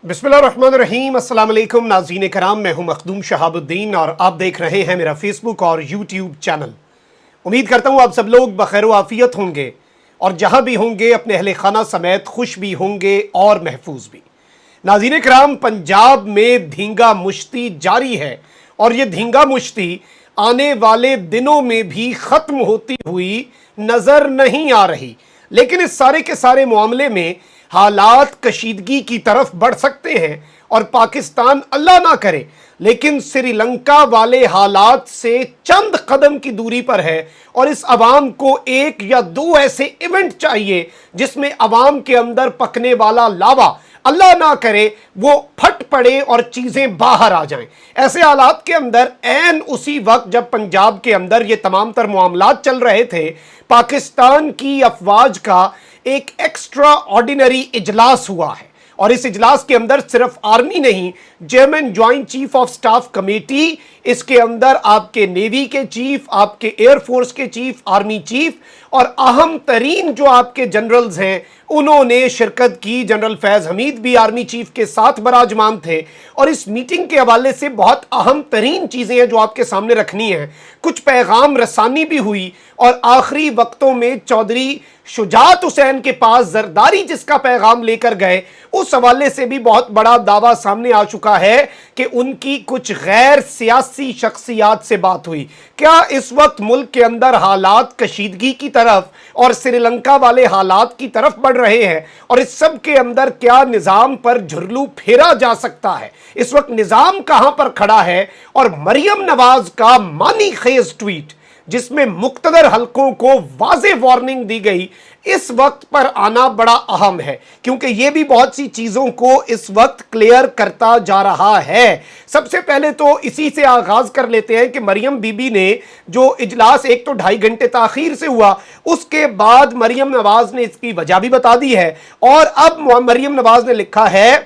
बिस्मिल्लाहिर्रहमानिर्रहीम। अस्सलाम वालेकुम नाज़रीन कराम, मैं हूं मखदूम शहाबुद्दीन और आप देख रहे हैं मेरा फेसबुक और यूट्यूब चैनल। उम्मीद करता हूं आप सब लोग बखैर व आफियत होंगे और जहां भी होंगे अपने अहले खाना समेत खुश भी होंगे और महफूज भी। नाज़रीन कराम, पंजाब में धींगा मुश्ती जारी है और ये धींगा मुश्ती आने वाले दिनों में भी ख़त्म होती हुई नज़र नहीं आ रही। लेकिन इस सारे के सारे मामले में हालात कशीदगी की तरफ बढ़ सकते हैं और पाकिस्तान अल्लाह ना करे लेकिन श्रीलंका वाले हालात से चंद कदम की दूरी पर है। और इस अवाम को एक या दो ऐसे इवेंट चाहिए जिसमें अवाम के अंदर पकने वाला लावा अल्लाह ना करे वो फट पड़े और चीज़ें बाहर आ जाएं। ऐसे हालात के अंदर ऐन उसी वक्त जब पंजाब के अंदर ये तमाम तर मामलात चल रहे थे, पाकिस्तान की अफवाज का एक एक्स्ट्रा ऑर्डिनरी इजलास हुआ है। और इस इजलास के अंदर सिर्फ आर्मी नहीं, chairman joint chief of staff committee, इसके अंदर आपके नेवी के चीफ, आपके एयरफोर्स के चीफ, आर्मी चीफ और अहम तरीन जो आपके जनरल्स हैं उन्होंने शिरकत की। जनरल फैज हमीद भी आर्मी चीफ के साथ बराजमान थे। और इस मीटिंग के हवाले से बहुत अहम तरीन चीज़ें हैं जो आपके सामने रखनी है। कुछ पैगाम रसानी भी हुई और आखिरी वक्तों में चौधरी शुजात हुसैन के पास जरदारी जिसका पैगाम लेकर गए, उस हवाले से भी बहुत बड़ा दावा सामने आ चुका है कि उनकी कुछ गैर सियासी शख्सियात से बात हुई। क्या इस वक्त मुल्क के अंदर हालात कशीदगी की तरफ और श्रीलंका वाले हालात की तरफ बढ़ रहे हैं? और इस सब के अंदर क्या निज़ाम पर झुरलू फेरा जा सकता है? इस वक्त निज़ाम कहां पर खड़ा है? और मरियम नवाज का मानी खेज ट्वीट जिसमें मुक्तदर हलकों को वाज़े वार्निंग दी गई, इस वक्त पर आना बड़ा अहम है क्योंकि यह भी बहुत सी चीज़ों को इस वक्त क्लियर करता जा रहा है। सबसे पहले तो इसी से आगाज़ कर लेते हैं कि मरियम बीबी ने जो इजलास एक तो 2.5 घंटे ताखीर से हुआ, उसके बाद मरियम नवाज ने इसकी वजह भी बता दी है। और अब मरियम नवाज ने लिखा है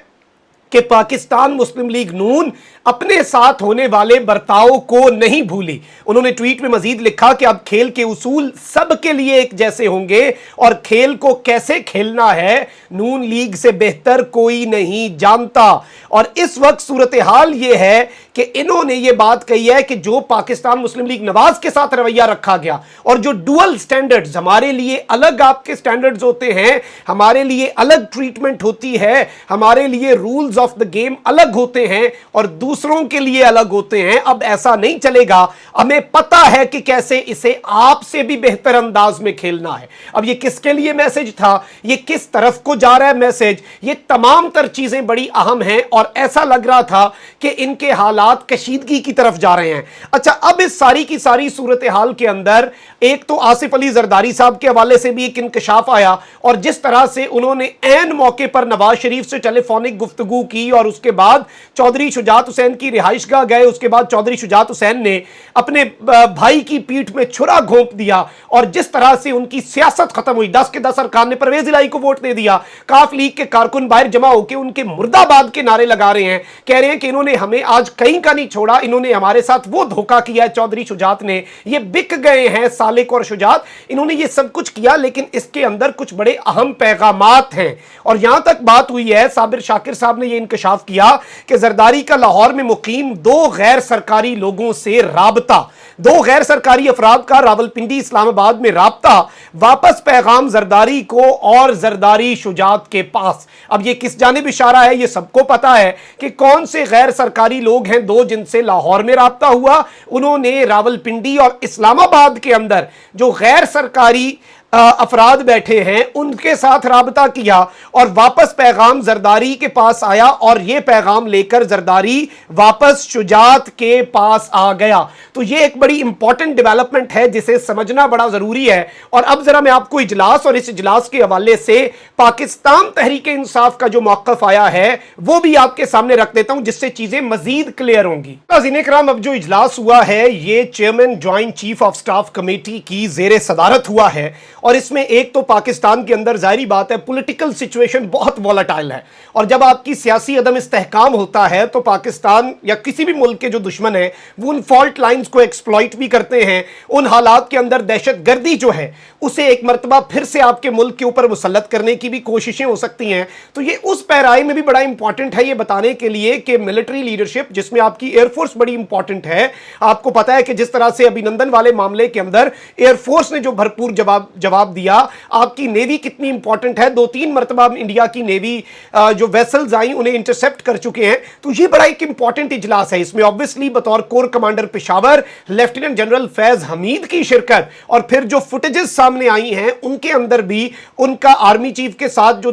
कि पाकिस्तान मुस्लिम लीग नून अपने साथ होने वाले बर्ताव को नहीं भूली। उन्होंने ट्वीट में मजीद लिखा कि अब खेल के उसूल सबके लिए एक जैसे होंगे और खेल को कैसे खेलना है नून लीग से बेहतर कोई नहीं जानता। और इस वक्त सूरत हाल ये है कि इन्होंने ये बात कही है कि जो पाकिस्तान मुस्लिम लीग नवाज के साथ रवैया रखा गया और जो डुअल स्टैंडर्ड्स, हमारे लिए अलग आपके स्टैंडर्ड्स होते हैं, हमारे लिए अलग ट्रीटमेंट होती है, हमारे लिए रूल्स ऑफ द गेम अलग होते हैं और दूसरों के लिए अलग होते हैं, अब ऐसा नहीं चलेगा। हमें पता है कि कैसे इसे आपसे भी बेहतर अंदाज में खेलना है। अब ये किसके लिए मैसेज था, ये किस तरफ को जा रहा है मैसेज, ये तमाम तर चीजें बड़ी अहम हैं और ऐसा लग रहा था कि इनके हालात कशीदगी की तरफ जा रहे हैं। अच्छा, अब इस सारी की सारी सूरत हाल के अंदर एक तो आसिफ अली जरदारी साहब के हवाले से भी एक इंकशाफ आया और जिस तरह से उन्होंने ऐन मौके पर नवाज शरीफ से टेलीफोनिक गुफ्तगू की और उसके बाद चौधरी शुजात हुसैन की रिहाइशगाह गए। उसके बाद चौधरी शुजात हुसैन ने अपने भाई की पीठ में छुरा घोंप दिया और जिस तरह से उनकी सियासत खत्म हुई। 10 के 10 सरकार ने परवेज इलाही को वोट दे दिया। काफ लीग के कारकुन बाहर जमा होकर उनके मुर्दाबाद के नारे लगा रहे हैं, कह रहे हैं कि इन्होंने हमें आज कहीं का नहीं छोड़ा, इन्होंने हमारे साथ वो धोखा किया है। चौधरी शुजात ने, ये बिक गए हैं सालिक और शुजात, इन्होंने ये सब कुछ किया। लेकिन इसके अंदर कुछ बड़े अहम पैगामात हैं और यहां तक बात हुई है, साबिर शाकिर साहब ने यह इंकशाफ किया कि जरदारी का लाहौर में मुकीम 2 गैर सरकारी लोगों से राबता, 2 गैर सरकारी अफराद का रावलपिंडी इस्लामाबाद में राबता, वापस पैगाम जरदारी को और जरदारी शुजात के पास। अब ये किस जानिब इशारा है, ये सबको पता है कि कौन से गैर सरकारी लोग हैं 2 जिनसे लाहौर में राबता हुआ। उन्होंने रावलपिंडी और इस्लामाबाद के अंदर जो गैर सरकारी अफराद बैठे हैं उनके साथ राबता किया और वापस पैगाम जरदारी के पास आया और यह पैगाम लेकर जरदारी वापस शुजात के पास आ गया। तो यह एक बड़ी इंपॉर्टेंट डेवलपमेंट है जिसे समझना बड़ा जरूरी है। और अब जरा मैं आपको इजलास और इस इजलास के हवाले से पाकिस्तान तहरीक इंसाफ का जो मौक़िफ़ आया है वो भी आपके सामने रख देता हूं जिससे चीजें मजीद क्लियर होंगी। नाज़रीन इकराम, अब जो इजलास हुआ है ये chairman joint chief of staff committee की जेर सदारत हुआ है और इसमें एक तो पाकिस्तान के अंदर जाहिर बात है पॉलिटिकल सिचुएशन बहुत वॉलेटाइल है, और जब आपकी सियासी अदम इस्तेहकाम होता है तो पाकिस्तान या किसी भी मुल्क के जो दुश्मन है वो उन फॉल्ट लाइंस को एक्सप्लॉइट भी करते हैं। उन हालात के अंदर दहशतगर्दी जो है उसे एक मरतबा फिर से आपके मुल्क के ऊपर मुसल्लत करने की भी कोशिशें हो सकती हैं। तो ये उस पैराई में भी बड़ा इंपॉर्टेंट है ये बताने के लिए कि मिलिट्री लीडरशिप, जिसमें आपकी एयरफोर्स बड़ी इंपॉर्टेंट है। आपको पता है कि जिस तरह से अभिनंदन वाले मामले के अंदर एयरफोर्स ने जो भरपूर जवाब दिया, आपकी नेवी कितनी इंपॉर्टेंट है। 2-3 मरतबा इंडिया की नेवी जो वेसल्स आई उन्हें इंटरसेप्ट कर चुके हैं। तो ये बड़ा एक इंपॉर्टेंट इजलास है। इसमें ऑब्वियसली बतौर core commander Peshawar lieutenant general Faiz Hamid की शिरकत, और फिर जो फुटेजेस सामने आई हैं उनके अंदर भी उनका आर्मी चीफ के साथ जो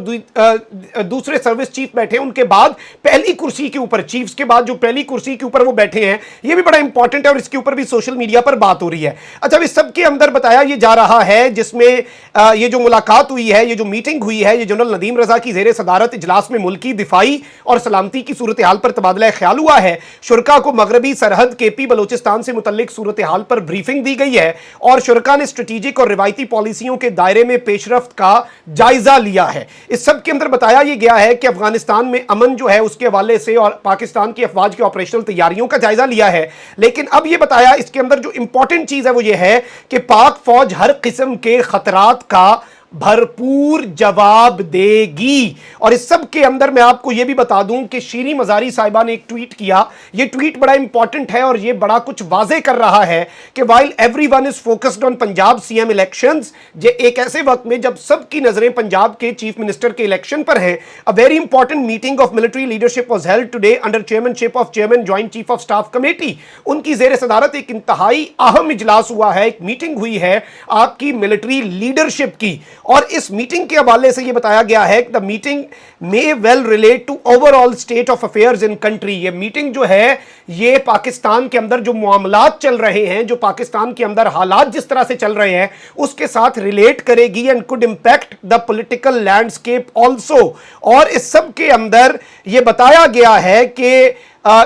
दूसरे सर्विस चीफ बैठे हैं उनके बाद पहली कुर्सी के ऊपर, चीफ्स के बाद जो पहली कुर्सी के ऊपर वो बैठे हैं, ये भी बड़ा इंपॉर्टेंट है और इसके ऊपर भी सोशल मीडिया पर बात हो रही है। अच्छा, इस सब के अंदर बताया ये जा रहा है जिसमें ये जो मुलाकात हुई है, ये जो मीटिंग हुई है, ये जनरल नदीम रजा की ज़ेरे सदारत इजलास में मुल्की दिफाई और सलामती की सूरत हाल पर तबादला ख्याल हुआ है। शुरका को मगरबी सरहद केपी बलोचिस्तान से मुतल्लिक सूरत हाल पर ब्रीफिंग दी गई है और शुरका ने स्ट्रेटेजिक और रिवायती पॉलिसियों के दायरे में पेशरफ्त का जायजा लिया है। इस सब के अंदर बताया यह गया है कि अफगानिस्तान में अमन जो है उसके हवाले से और पाकिस्तान की अफवाज की ऑपरेशनल तैयारियों का जायजा लिया है। लेकिन अब यह बताया इसके अंदर जो इंपॉर्टेंट चीज है वो ये है कि पाक फौज हर किस्म के खतरात का भरपूर जवाब देगी। और इस सब के अंदर मैं आपको यह भी बता दूं कि शीरी मजारी साहिबा ने एक ट्वीट किया। यह ट्वीट बड़ा इंपॉर्टेंट है और यह बड़ा कुछ वाजे कर रहा है कि while everyone is focused on Punjab CM elections, जे एक ऐसे वक्त में जब सबकी नजरें पंजाब के चीफ मिनिस्टर के इलेक्शन पर हैं, a very important meeting of military leadership was held today under chairmanship of chairman joint chief of staff committee. उनकी जेर सदारत एक इंतहाई अहम इजलास हुआ है, एक मीटिंग हुई है आपकी मिलिट्री लीडरशिप की। और इस मीटिंग के हवाले से यह बताया गया है कि the meeting may well relate to overall state of affairs in country. ये मीटिंग जो है ये पाकिस्तान के अंदर जो मामलात चल रहे हैं, जो पाकिस्तान के अंदर हालात जिस तरह से चल रहे हैं उसके साथ रिलेट करेगी and could impact the political landscape also. और इस सब के अंदर यह बताया गया है कि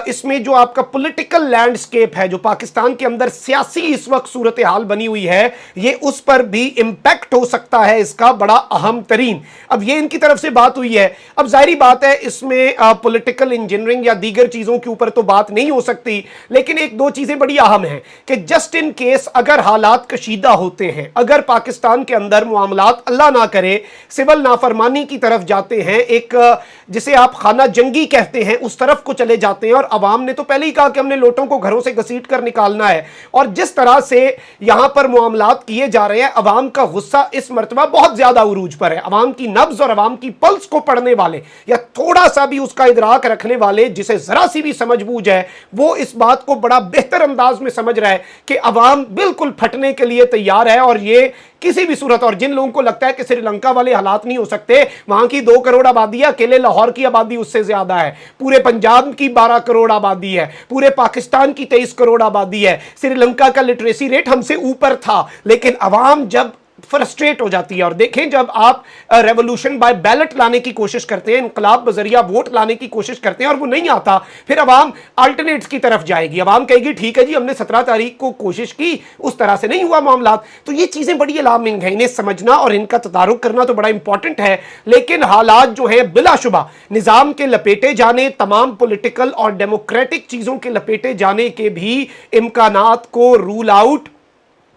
इसमें जो आपका पॉलिटिकल लैंडस्केप है, जो पाकिस्तान के अंदर सियासी इस वक्त सूरत हाल बनी हुई है, ये उस पर भी इंपैक्ट हो सकता है इसका बड़ा अहम तरीन। अब ये इनकी तरफ से बात हुई है। अब जाहिर बात है इसमें पॉलिटिकल इंजीनियरिंग या दीगर चीजों के ऊपर तो बात नहीं हो सकती, लेकिन एक दो चीजें बड़ी अहम हैं कि जस्ट इन केस अगर हालात कशीदा होते हैं, अगर पाकिस्तान के अंदर मामलात अल्लाह ना करे सिविल नाफरमानी की तरफ जाते हैं, एक जिसे आप खाना जंगी कहते हैं उस तरफ को चले जाते हैं, और अवाम ने तो पहले ही कहा कि हमने लोटों को घरों से घसीट कर निकालना है, और जिस तरह से यहां पर मामलात किए जा रहे हैं, अवाम का गुस्सा इस मर्तबा बहुत ज्यादा उरूज पर है। अवाम की नब्ज और अवाम की पल्स को पढ़ने वाले या थोड़ा सा भी उसका इदराक रखने वाले, जिसे जरा सी भी समझबूझ है, वो इस बात को बड़ा बेहतर अंदाज में समझ रहा है कि अवाम बिल्कुल फटने के लिए तैयार है। और ये किसी भी सूरत, और जिन लोगों को लगता है कि श्रीलंका वाले हालात नहीं हो सकते, वहां की 2 करोड़ आबादी है, अकेले लाहौर की आबादी उससे ज्यादा है, पूरे पंजाब की 12 करोड़ आबादी है, पूरे पाकिस्तान की 23 करोड़ आबादी है। श्रीलंका का लिटरेसी रेट हमसे ऊपर था, लेकिन अवाम जब फ्रस्ट्रेट हो जाती है, और देखें जब आप रेवोल्यूशन बाय बैलेट लाने की कोशिश करते हैं, इनकलाब बजरिया वोट लाने की कोशिश करते हैं और वो नहीं आता, फिर अवाम अल्टरनेट्स की तरफ जाएगी। अवाम कहेगी ठीक है जी हमने 17 तारीख को कोशिश की, उस तरह से नहीं हुआ मामला। तो ये चीजें बड़ी अलार्मिंग है, इन्हें समझना और इनका तदारुक करना तो बड़ा इंपॉर्टेंट है। लेकिन हालात जो है बिलाशुबा निजाम के लपेटे जाने, तमाम पॉलिटिकल और डेमोक्रेटिक चीजों के लपेटे जाने के भी इम्कानात को रूल आउट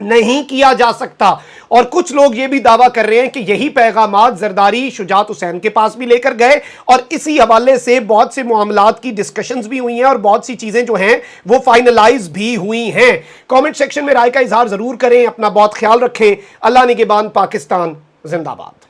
नहीं किया जा सकता। और कुछ लोग ये भी दावा कर रहे हैं कि यही पैगामात जरदारी शुजात हुसैन के पास भी लेकर गए, और इसी हवाले से बहुत से मामलात की डिस्कशंस भी हुई हैं और बहुत सी चीजें जो हैं वो फाइनलाइज भी हुई हैं। कमेंट सेक्शन में राय का इजहार जरूर करें, अपना बहुत ख्याल रखें। अल्लाह निगहबान, पाकिस्तान जिंदाबाद।